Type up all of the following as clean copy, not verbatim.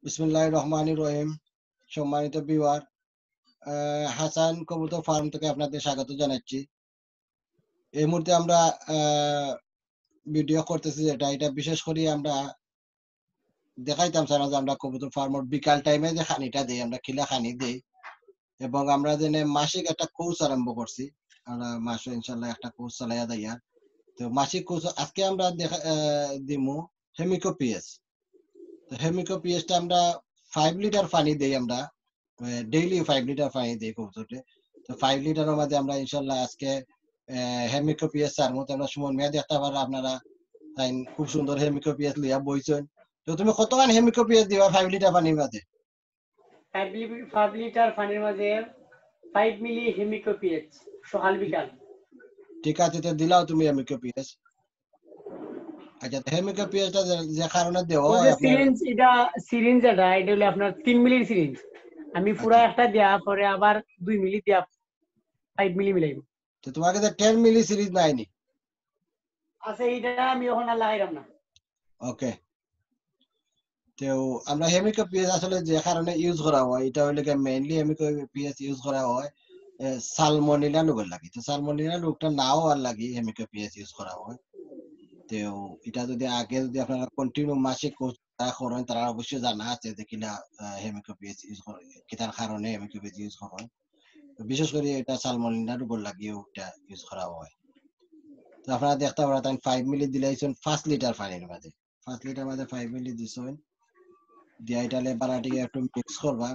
বিসমিল্লাহির রহমানির রহিম। সম্মানিত ভিউয়ার, হাসান কবুতর ফার্ম থেকে আপনাদের স্বাগত জানাচ্ছি। এই মুহূর্তে আমরা ভিডিও করতেছি, এটা বিশেষ করে আমরা দেখাইতাম স্যার যে আমরা কবুতর ফার্মের বিকাল টাইমে যে খানিটা দিই, আমরা খিলা খানি দিই, এবং আমরা যে মাসিক একটা কোর্স আরম্ভ করছি। আমরা মাসে ইনশাল্লাহ একটা কোর্স চালাইয়া যাইয়া, তো মাসিক কোর্স আজকে আমরা দিমু হেমিকো পিএস। তো হেমিকো পিএসটা আমরা 5 লিটার পানি দেই, আমরা ডেইলি 5 লিটার পানি দেই কবুতরকে। তো 5 লিটারের মধ্যে আমরা ইনশাল্লাহ আজকে হেমিকো পিএস চার মতো আমরা সময় মেয়াদ দেখতে পারা আপনারা তাই খুব সুন্দর হেমিকো পিএস লিয়া বইছেন। তো তুমি কতখান হেমিকো পিএস দিবা 5 লিটার পানির মধ্যে? 5 লিটার পানির মাঝে 5 মিলি হেমিকো পিএইচ সকাল বিকাল। ঠিক আছে, তো দিলাও তুমি হেমিকো পিএস। আচ্ছা, হেমিকো পিএসটা যে কারণে দেওয়া ওই হয় যে আপনার সিরিঞ্জ এটা হলো আপনার 3 মিলির সিরিঞ্জ। আমি পুরো একটা দেয়া পরে আবার 2 মিলি দিয়া 5 মিলি মিলাইব। তো তোমার কাছে 10 মিলি সিরিজ নাইনি? আচ্ছা, এটা আমি এখন আর লাগাইলাম না। ওকে, তো আমরা হেমিকো পিএস আসলে যে কারণে ইউজ করা হয় এটা হলো কি মেইনলি হেমিকো পিএস ইউজ করা হয় সালমোনেলা রোগের লাগি। তো সালমোনেলা রোগটা নাও আর লাগি হেমিকো পিএস ইউজ করা হয়। তো এটা যদি আগে যদি আপনারা কন্টিনিউ মাসিক কোর্স করেন তারা অবশ্যই জানা আছে যে কিনা হেমিকো পিএস ইউজ করে কিটার কারণে হেমিকো পিএস ইউজ করেন। বিশেষ করে এটা সালমোনেলা রোগের লাগিও এটা ইউজ করা হয়। তো আপনারা দেখতে পারেন 5 মিলি দিলাইছেন 5 লিটার পানির মধ্যে। 5 লিটার মধ্যে 5 মিলি দিছেন, দিয়া এটালে বারাটিকে একটু মিক্স করবা।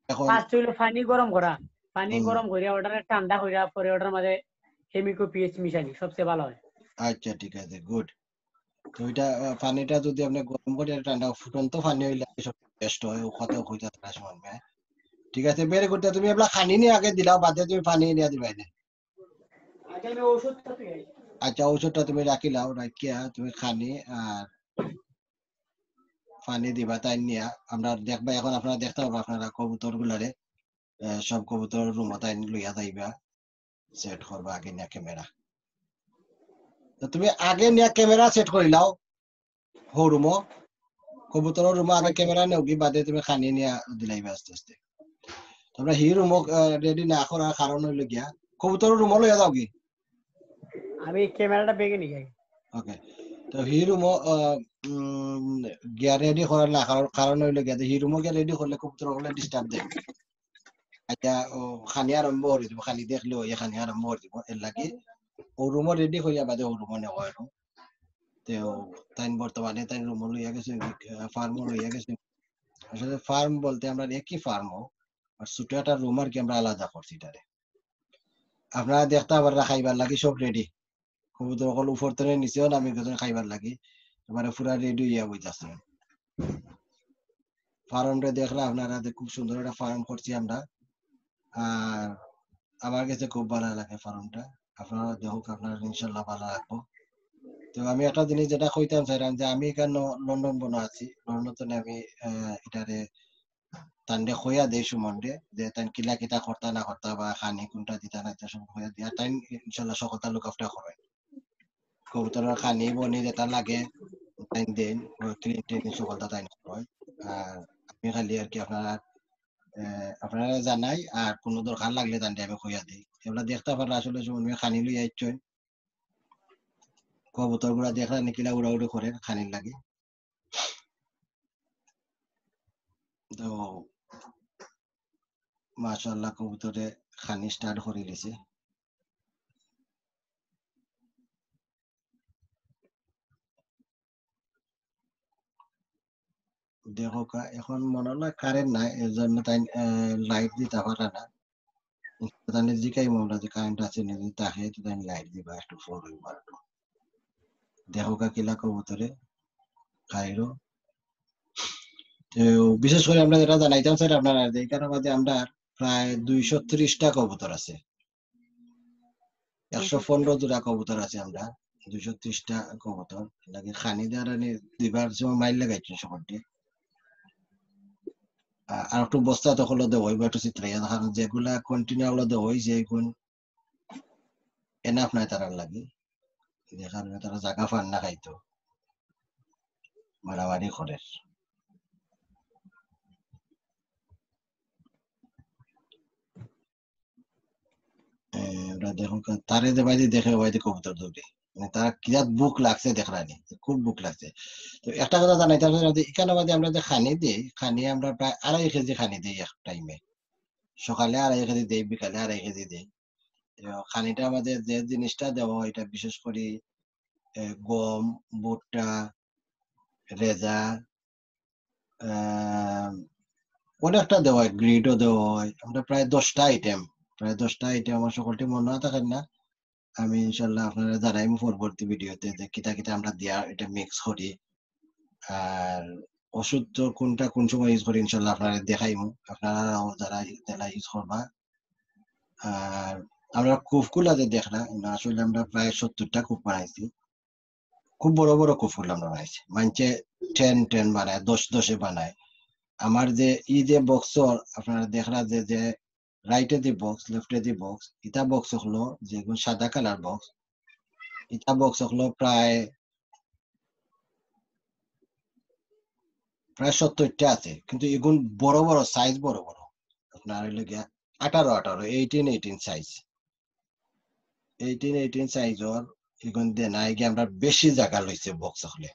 এখন ফার্স্ট হইলো পানি গরম করা, পানি গরম করিয়া ওটারে ঠান্ডা করিয়া পরে ওটার মাঝে হেমিকো পিএইচ মিশানি সবচেয়ে ভালো হয়। আচ্ছা, ঠিক আছে, গুড। তো এটা পানিটা যদি আপনি গরম করে ঠান্ডা ফুটন্ত পানি হইলে সব বেস্ট হয়, ও কথা কইতা তার সময়। ঠিক আছে, বের করতে তুমি এবলা খানি নিয়ে আগে দিলাও, বাদে তুমি পানি নিয়ে দিবাই না। আগে আমি ওষুধটা দিই। আচ্ছা, ঔষধটা তুমি রাখিলাও, রাখিয়া তুমি খানি আর পানি দিবা তাই নিয়া আমরা দেখবা। এখন আপনারা দেখতে পাবো আপনারা কবুতর গুলারে সব কবুতর রুম তাই লইয়া যাইবা, সেট করবা আগে নিয়ে ক্যামেরা। তো তুমি আগে নিয়ে ক্যামেরা সেট করিলাও হরুমো কবুতর রুমো আগে ক্যামেরা নেও কি বাদে তুমি খানি নিয়ে দিলাইবা আস্তে আস্তে। তোমরা হি রুমো রেডি না করার কারণ হইলো গিয়া কবুতর রুমো লইয়া যাও কি? আমি ক্যামেরাটা বেগে নিয়ে যাই। ওকে, তো হি রুমো গিয়া রেডি করার না কারণ হইলো গিয়া হি রুমো গিয়া রেডি করলে কবুতর গুলো ডিস্টার্ব দেয়। আচ্ছা, খানি আরম্ভ করে দিব, খানি দেখলে ওই খানি আরম্ভ করে দিব, এর লাগে ও রুমো রেডি করিয়া বাদে ও রুমো নেওয়া হয়। তো তাই বর্তমানে তাই রুমো লইয়া গেছে, ফার্মও লইয়া গেছে। আসলে ফার্ম বলতে আমরা একই ফার্মও আর ছোট একটা রুম আর কি আমরা আলাদা করছি এটারে। আপনারা দেখতে আবার খাইবার লাগি সব রেডি, কবুতর সকল উপর থেকে নিচেও নামি গেছে খাইবার লাগি, এবারে পুরা রেডি হইয়া বইতাছে। ফার্মটা দেখলে আপনারা খুব সুন্দর একটা ফার্ম করছি আমরা, আর আমার কাছে খুব ভালো লাগে ফার্মটা। আপনারা দেখুক, আপনারা ইনশাল্লাহ ভালো লাগবো। তো আমি একটা জিনিস যেটা কইতাম চাইলাম যে আমি এখানে লন্ডন বনো আছি, লন্ডনে আমি এটারে তান্ডে খইয়া দেই সুমন্ডে যে তাই কিলা কিতা করতা না করতা বা খানি কোনটা দিতা না সব খইয়া দিয়া তাই ইনশাল্লাহ সকলটা লুক আফটার করে। কবুতরের খানি বনি যেটা লাগে তাই দেন, ক্লিন টেন সকলটা তাই হয়। আর আমি খালি আর কি আপনারা জানাই, আর কোনো দরকার লাগলে তান্ডে আমি খইয়া দিই। এগুলা দেখতে পারলে আসলে সুমন খানি লইয়া ইচ্ছেন কবুতর গুলা দেখলে নিকিলা উড়াউড়ি করে খানির লাগে। তো মাশাআল্লাহ কবুতরে খানি স্টার্ট করে দিয়েছে। দেখো এখন মনে হয় কারেন্ট নাই, এর জন্য তাই লাইট দিতে পারে না। তাহলে জিকাই মনে হয় কারেন্ট আছে নাকি, তাকে তাই লাইট দিবা একটু ফোর হইবা। দেখো কিলা কবুতরে খাইরো। তো বিশেষ করে আমরা যেটা জানাইতাম স্যার আপনারা যে এখানে মধ্যে আমরা প্রায় 230টা কবুতর আছে, 115 জোড়া কবুতর আছে। আমরা 230টা কবুতর লাগে খানি দেওয়ার দিবার সময় মাইল লাগাইছি সকলটি। আর একটু বস্তা তখন দেওয়া হইব একটু চিত্রাইয়া, কারণ যেগুলা কন্টিনিউ দেওয়া হয়েছে এখন এনাফ নাই তারার লাগে, যে কারণে তারা জায়গা পান না খাইতো, মারামারি করে। ওরা দেখো তারে যে বাইরে দেখে বাইরে কবুতর দৌড়ে, মানে তারা কিরাত বুক লাগছে দেখলানি, খুব বুক লাগছে। তো একটা কথা জানাইতে হবে, এখানে বাদে আমরা যে খানি দিই, খানি আমরা প্রায় 2.5 কেজি খানি দিই এক টাইমে। সকালে 2.5 কেজি দিই, বিকালে 2.5 কেজি দিই। খানিটা আমাদের যে জিনিসটা দেওয়া হয় এটা বিশেষ করে গম, ভুট্টা, রেজা, অনেকটা দেওয়া হয়, গ্রিডও দেওয়া হয়। আমরা প্রায় 10টা আইটেম, আমার সকলটি মনে থাকেন না। আমি ইনশাল্লাহ আপনারা জানাইম পরবর্তী ভিডিওতে যে কিতা কিতা আমরা দিয়া এটা মিক্স করি। আর ওষুধ তো কোনটা কোন সময় ইউজ করি ইনশাল্লাহ আপনারা দেখাইমু, আপনারাও যারা ইউজ করবা। আর আমরা কুফগুলা যে দেখলাম, আসলে আমরা প্রায় 70টা কুফ বানাইছি। খুব বড় বড় কুফগুলো আমরা বানাইছি, মানছে 10 বানায়, 10 বানায়। আমার যে যে বক্স আপনারা দেখলা যে রাইটে দি বক্স, লেফটে দি বক্স, ইটা বক্স হলো যেগুলো সাদা কালার বক্স, ইটা বক্স হলো প্রায় 70টা আছে। কিন্তু এগুন বড় বড় সাইজ, বড় বড় আপনার হইলো গিয়া 18 সাইজ, 18 সাইজর এগুন দেন আগে আমরা বেশি জায়গা লইছে বক্স হলে,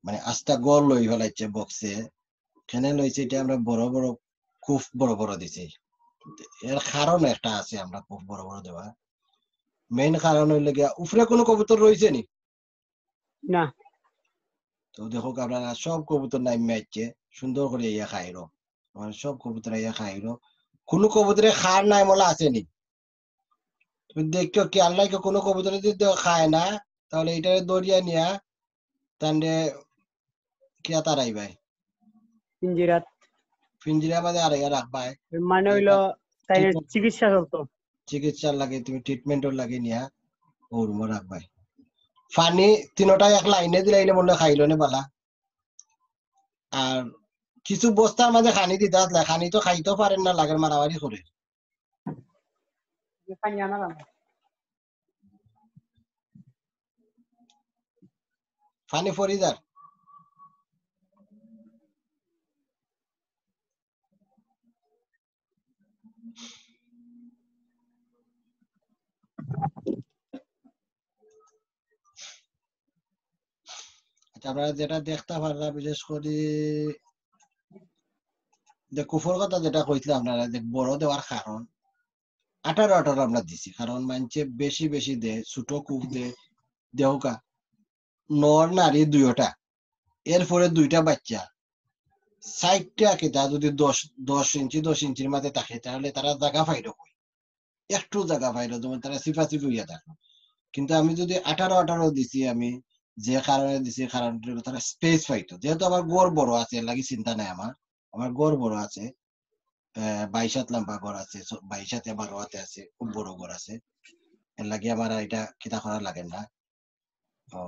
মানে আস্তা গোল লই ফেলাইছে বক্সে, কেনে লইছে এটা আমরা বড় বড় খুব বড় বড় দিছি। এর কারণ একটা আছে আমরা খুব বড় বড় দেওয়া, মেইন কারণ হইলে গিয়া উপরে কোনো কবুতর রয়েছে নি না। তো দেখো আপনারা সব কবুতর নাই ম্যাচে সুন্দর করে ইয়া খাইলো, মানে সব কবুতর ইয়া খাইলো, কোনো কবুতরে খার নাই মলা আসেনি। তুমি দেখছো কি আল্লাহ কোনো কবুতরে যদি খায় না, তাহলে এটা দরিয়া নিয়া তান্ডে কিয়া তারাই ভাই পিঞ্জিরাত পিঞ্জিরা মাঝে আড়াইয়া রাখবাই, মানে হইলো তাই চিকিৎসা চলতো, চিকিৎসার লাগে তুমি ট্রিটমেন্টর লাগে নিয়া ও রুমে রাখবাই। পানি তিনটা এক লাইনে দিলাইলে মনে খাইলো নে বালা। আর কিছু বস্তার মাঝে খানি দিতে আসলে খানি তো খাইতেও পারেন না, লাগের মারামারি করে পানি আনা দাম। পানি ফরি যার। আচ্ছা, আপনারা যেটা দেখতে পারলাম বিশেষ করে যে কুফর কথা যেটা কইছিলাম, আপনারা যে বড় দেওয়ার কারণ 18 আমরা দিছি, কারণ মানছে বেশি বেশি দে, ছোট কুফ দে দেহকা নর নারী দুইটা, এরপরে 2টা বাচ্চা 60টা কেতা যদি 10 ইঞ্চির মাঝে থাকে, তাহলে তারা জায়গা পাইলো কই, একটু জায়গা পাইলো, যেমন তারা সিফাসিফি হইয়া থাকলো। কিন্তু আমি যদি 18 দিছি, আমি যে কারণে দিছি কারণটা হলো তারা স্পেস পাইতো, যেহেতু আমার গড় বড় আছে এর লাগি চিন্তা নাই, আমার গড় বড় আছে, 22 হাত লম্বা গড় আছে, 22 হাতে 12 হাতে আছে, খুব বড় গড় আছে, এর লাগি আমার এটা খিতা করা লাগে না। ও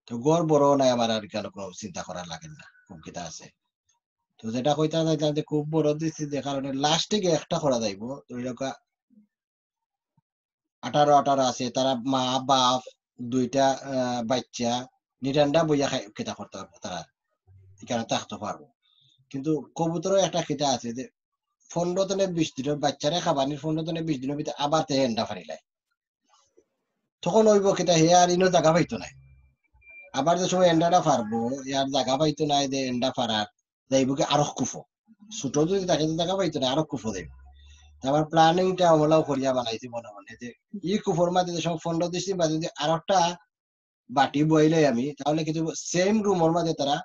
তো গড় বড় নাই আমার, আর কেন কোনো চিন্তা করা লাগে না, খুব খিতা আছে। তো যেটা কইতা যাইতাম যে খুব বড় দিচ্ছি যে কারণে লাস্টে গিয়ে একটা করা যাইব, ধরে রাখা 18 আছে, তারা মা বাপ 2টা বাচ্চা নিরান্ডা বইয়া খেতা করতে পারবো, তারা এখানে থাকতে পারবো। কিন্তু কবুতরও একটা খিতা আছে যে 15 থেকে 20 দিনের বাচ্চারা খাবানি, 15 থেকে 20 দিনের ভিতরে আবার তে এন্ডা ফারিলাই, তখন ওইব খিতা হে আর ইনো জায়গা পাইতো নাই, আবার যে সময় এন্ডাটা ফারবো ইয়ার জায়গা পাইতো নাই, যে এন্ডা ফারার যাইব কি আরো কুফো, ছোট যদি তাকে জায়গা পাইতো না আরো কুফো যাইব। আমার প্ল্যানিংটা আমরাও করিয়া বানাইছি মনে মনে, যে ই কুফোর মাঝে যে সময় 15 দিচ্ছি বা যদি আরেকটা বাটি বইলে আমি, তাহলে কিন্তু সেম রুমের মাঝে তারা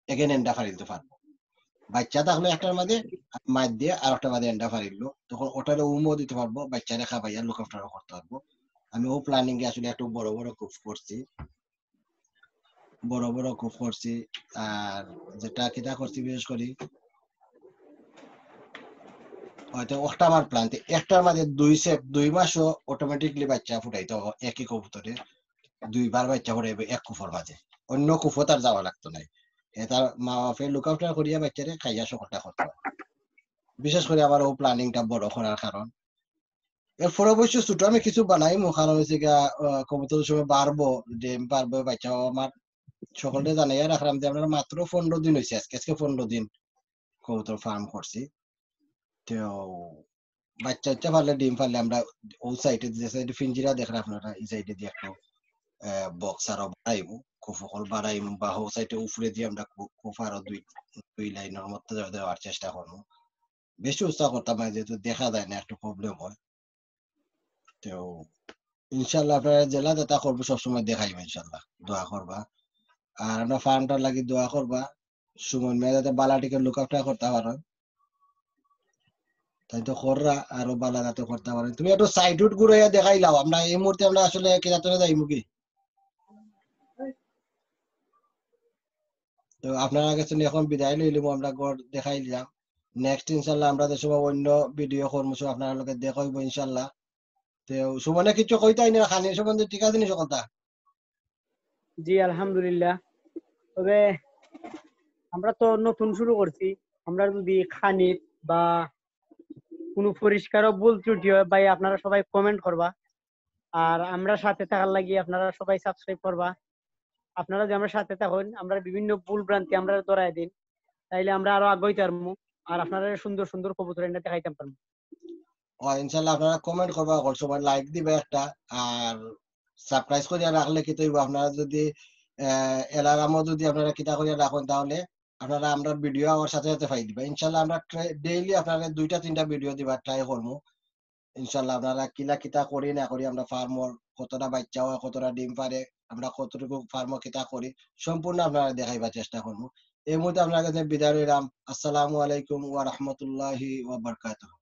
এখানে এন্ডা ফারিতে পারবো। বাচ্চা থাকলে একটার মাঝে মাছ দিয়ে আর একটা মাঝে এন্ডা ফারিলো, তখন ওটারে উমও দিতে পারবো, বাচ্চারা খাবাইয়া লুক আফটারও করতে পারবো। আমি ও প্ল্যানিং এ আসলে একটু বড় বড় কুফ করছি, বড় বড় কুফ করছি। আর যেটা কিটা করছি বিশেষ করি হয়তো একটা আমার প্ল্যান, একটার মাঝে 2 মাসও অটোমেটিকলি বাচ্চা ফুটাইতে হবে, একই কবুতরে 2বার বাচ্চা ফুটাইবে এক কুফর মাঝে, অন্য কুফো তার যাওয়া লাগতো নাই। এটা মা বাপের লুক আফটার করিয়া বাচ্চারে খাইয়া সকলটা করতে হয়। বিশেষ করে আমার ও প্ল্যানিংটা বড় করার কারণ এরপর অবশ্য ছোট আমি কিছু বানাই কারণ হচ্ছে গিয়া কবুতর সময় বাড়বো ডিম পারবো বাচ্চা আমার সকলকে জানাইয়া রাখলাম যে আমরা মাত্র 15 দিন হয়েছে আজকে 15 দিন কবুতর ফার্ম করছি। তো বাচ্চা পারলে ডিম পারলে আমরা ও সাইডে যে সাইডে ফিঞ্জিরা দেখেন আপনারা এই সাইডে দিয়ে একটু বক্স আরো বাড়াইমু কুফকল বাড়াইমু বা ও সাইডে উপরে দিয়ে আমরা কুফ আরো দুই লাইনের মধ্যে দেওয়ার চেষ্টা করবো। বেশি উৎসাহ করতাম না যেহেতু দেখা যায় না একটু প্রবলেম হয়। তো ইনশাল্লাহ আপনারা জেলা যেটা করবো সবসময় দেখাইবো ইনশাল্লাহ দোয়া করবা। আর আমরা ফার্মটার লাগি দোয়া করবা সুমন মেয়ে যাতে বালাটিকে লুক আফটার করতে পারো তাই তো কররা আরো বালা যাতে করতে পারে। তুমি একটু সাইড রুট ঘুরে দেখাইলাও আমরা এই মুহূর্তে আমরা আসলে কেদারতনে যাইমু কি। তো আপনারা কাছে এখন বিদায় লইলাম আমরা গড় দেখাই দিলাম। নেক্সট ইনশাল্লাহ আমরা যে সময় অন্য ভিডিও করবো আপনারা লোকে দেখাইবো ইনশাল্লাহ। তো সুমনে কিছু কইতাই না খানির সম্বন্ধে ঠিক আছে নি সকলটা? জি আলহামদুলিল্লাহ। তবে আমরা তো নতুন শুরু করছি, আমরা যদি খানির বা কোনো পরিষ্কারও ভুল ত্রুটি হয় ভাই আপনারা সবাই কমেন্ট করবা। আর আমরা সাথে থাকার লাগি আপনারা সবাই সাবস্ক্রাইব করবা। আপনারা যে আমরা সাথে থাকুন, আমরা বিভিন্ন ভুল ভ্রান্তি আমরা ধরাই দিন, তাইলে আমরা আরো আগাইতে পারবো আর আপনারা সুন্দর সুন্দর কবুতর এনে দেখাইতে পারবো। ইনশাল্লাহ আপনারা কমেন্ট করবা সবাই লাইক দিবে একটা আর সারপ্রাইজ করিয়া রাখলে কি তৈব আপনারা যদি এলারামও যদি আপনারা কিতা করিয়া রাখেন তাহলে আপনারা আমরা ভিডিও আমার সাথে সাথে পাই দিবা। ইনশাল্লাহ আমরা ডেইলি আপনারা 2টা 3টা ভিডিও দিবা ট্রাই করবো ইনশাল্লাহ। আপনারা কিলা কিতা করি না করি আমরা ফার্মর কতটা বাচ্চা হয় কতটা ডিম পারে আমরা কতটুকু ফার্মর কিতা করি সম্পূর্ণ আপনারা দেখাইবার চেষ্টা করবো। এই মুহূর্তে আপনার কাছে বিদায় রইলাম। আসসালামু আলাইকুম ওয়া রাহমাতুল্লাহি ওয়া বারাকাতুহু।